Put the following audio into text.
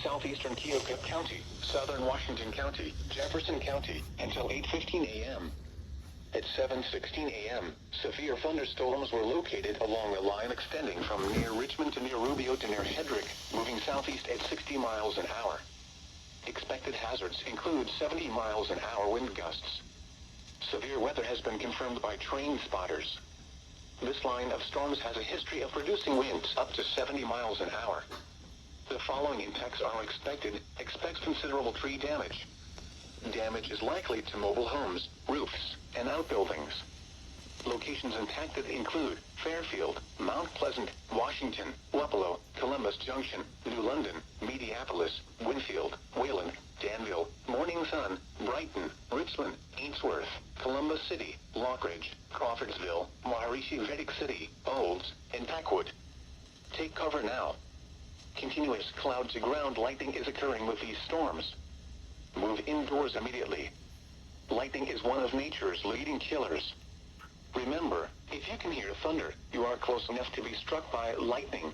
southeastern Keokuk County, southern Washington County, Jefferson County, until 8:15 a.m. At 7:16 a.m., severe thunderstorms were located along the line extending from near Richmond to near Rubio to near Hedrick, moving southeast at 60 miles an hour. Expected hazards include 70 miles an hour wind gusts. Severe weather has been confirmed by train spotters. This line of storms has a history of producing winds up to 70 miles an hour. The following impacts are expected. Expect considerable tree damage. Damage is likely to mobile homes, roofs, and outbuildings. Locations impacted include Fairfield, Mount Pleasant, Washington, Wapello, Columbus Junction, New London, Mediapolis, Winfield, Wayland, Danville, Morning Sun, Brighton, Richland, Ainsworth, Columbus City, Lockridge, Crawfordsville, Maharishi Vedic City, Olds, and Packwood. Take cover now. Continuous cloud-to-ground lightning is occurring with these storms. Move indoors immediately. Lightning is one of nature's leading killers. Remember, if you can hear thunder, you are close enough to be struck by lightning.